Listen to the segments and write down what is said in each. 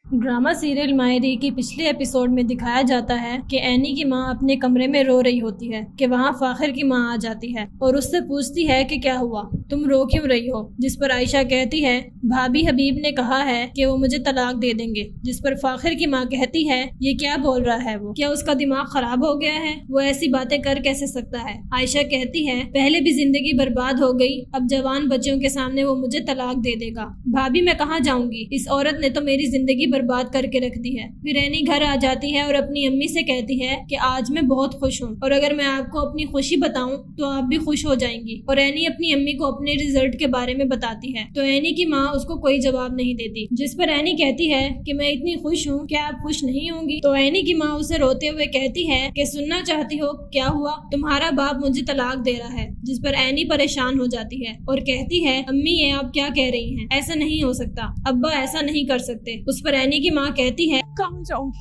Drama serial मायरी की पिछले episode में दिखाया जाता है कि एनी की माँ अपने कमरे में रो रही होती है कि वहाँ फाखिर की माँ आ जाती है और उससे पूछती है कि क्या हुआ, तुम रो क्यों रही हो। जिस पर आयशा कहती है भाभी हबीब ने कहा है कि वो मुझे तलाक दे देंगे। जिस पर फाखिर की माँ कहती है ये क्या बोल रहा है, वो क्या उसका दिमाग खराब हो गया है, वो ऐसी बातें कर कैसे सकता है। आयशा कहती है पहले भी जिंदगी बर्बाद हो गई, अब जवान बच्चों के सामने वो मुझे तलाक दे देगा। भाभी मैं कहाँ जाऊंगी, इस औरत ने तो मेरी जिंदगी बर्बाद करके रख दी है। फिर एनी घर आ जाती है और अपनी अम्मी से कहती है कि आज मैं बहुत खुश हूँ और अगर मैं आपको अपनी खुशी बताऊं तो आप भी खुश हो जाएंगी। और एनी अपनी अम्मी को अपने रिजल्ट के बारे में बताती है तो एनी की माँ उसको कोई जवाब नहीं देती। जिस पर एनी कहती है कि मैं इतनी खुश हूँ, क्या आप खुश नहीं होंगी। तो एनी की माँ उसे रोते हुए कहती है कि सुनना चाहती हो, क्या हुआ, तुम्हारा बाप मुझे तलाक दे रहा है। जिस पर एनी परेशान हो जाती है और कहती है अम्मी ये आप क्या कह रही हैं, ऐसा नहीं हो सकता, अब्बा ऐसा नहीं कर सकते। उस पर एनी की माँ कहती है कहाँ जाऊंगी,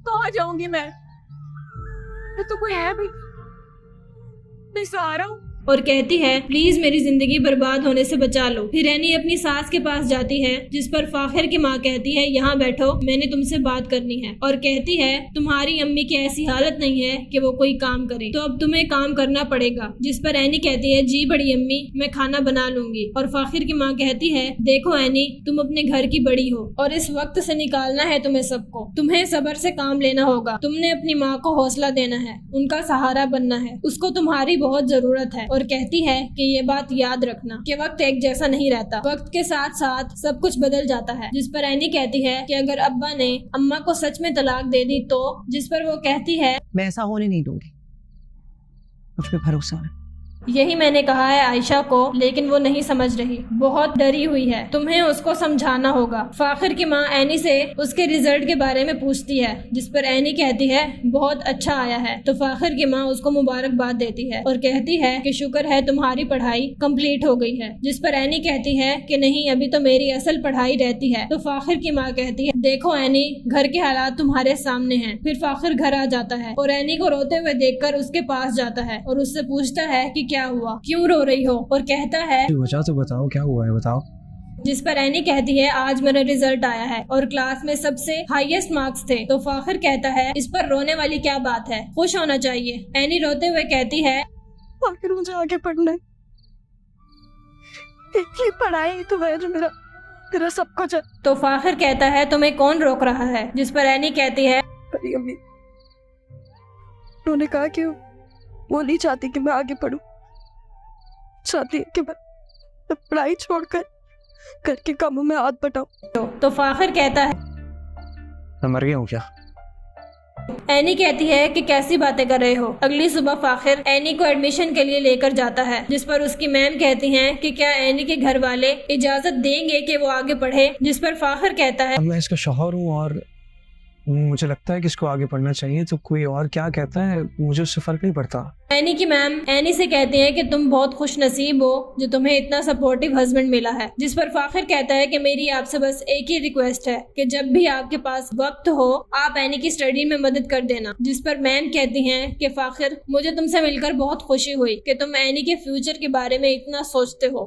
कहाँ जाऊंगी मैं तो कोई है भी नहीं, सहारा हूँ। और कहती है प्लीज मेरी जिंदगी बर्बाद होने से बचा लो। फिर एनी अपनी सास के पास जाती है जिस पर फाखिर की माँ कहती है यहाँ बैठो, मैंने तुमसे बात करनी है। और कहती है तुम्हारी अम्मी की ऐसी हालत नहीं है कि वो कोई काम करे, तो अब तुम्हें काम करना पड़ेगा। जिस पर एनी कहती है जी बड़ी अम्मी मैं खाना बना लूंगी। और फाखिर की माँ कहती है देखो एनी तुम अपने घर की बड़ी हो और इस वक्त से निकालना है तुम्हें सबको, तुम्हें सब्र से काम लेना होगा, तुमने अपनी माँ को हौसला देना है, उनका सहारा बनना है, उसको तुम्हारी बहुत जरूरत है। और कहती है कि ये बात याद रखना कि वक्त एक जैसा नहीं रहता, वक्त के साथ साथ सब कुछ बदल जाता है। जिस पर एनी कहती है कि अगर अब्बा ने अम्मा को सच में तलाक दे दी तो। जिस पर वो कहती है मैं ऐसा होने नहीं दूंगी, मुझ पे भरोसा है। यही मैंने कहा है आयशा को, लेकिन वो नहीं समझ रही, बहुत डरी हुई है, तुम्हें उसको समझाना होगा। फाखिर की माँ एनी से उसके रिजल्ट के बारे में पूछती है जिस पर एनी कहती है बहुत अच्छा आया है। तो फाखिर की माँ उसको मुबारकबाद देती है और कहती है कि शुक्र है तुम्हारी पढ़ाई कंप्लीट हो गई है। जिस पर एनी कहती है कि नहीं अभी तो मेरी असल पढ़ाई रहती है। तो फाखिर की माँ कहती है देखो एनी घर के हालात तुम्हारे सामने हैं। फिर फाखिर घर आ जाता है और एनी को रोते हुए देखकर उसके पास जाता है और उससे पूछता है कि क्या हुआ, क्यों रो रही हो। और कहता है वजह तो बताओ, क्या हुआ है बताओ। जिस पर एनी कहती है आज मेरा रिजल्ट आया है और क्लास में सबसे हाईएस्ट मार्क्स थे। तो फाखिर कहता है इस पर रोने वाली क्या बात है, खुश होना चाहिए। एनी रोते हुए कहती है आखिर मुझे आगे पढ़ना है, एक ही पढ़ाई तो है जो मेरा सब कुछ है। तो फाखिर कहता है तुम्हें कौन रोक रहा है। जिस पर एनी कहती है मेरी अम्मी, उन्होंने कहा कि वो नहीं चाहती कि मैं आगे पढूं, चाहती है कि मैं पढ़ाई छोड़कर घर के कामों में हाथ बटाऊं। तो फाखिर कहता है मैं मर गया हूँ क्या। एनी कहती है कि कैसी बातें कर रहे हो। अगली सुबह फाखिर एनी को एडमिशन के लिए लेकर जाता है जिस पर उसकी मैम कहती हैं कि क्या एनी के घर वाले इजाजत देंगे कि वो आगे पढ़े। जिस पर फाखिर कहता है मैं इसका शौहर हूँ और मुझे लगता है कि इसको आगे पढ़ना चाहिए, तो कोई और क्या कहता है मुझे उससे फर्क नहीं पड़ता। एनी की मैम एनी से कहती है कि तुम बहुत खुश नसीब हो जो तुम्हें इतना सपोर्टिव हस्बैंड मिला है। जिस पर फाखिर कहता है कि मेरी आपसे बस एक ही रिक्वेस्ट है कि जब भी आपके पास वक्त हो आप एनी की स्टडी में मदद कर देना। जिस पर मैम कहती हैं कि फाखिर मुझे तुमसे मिलकर बहुत खुशी हुई कि तुम एनी के फ्यूचर के बारे में इतना सोचते हो।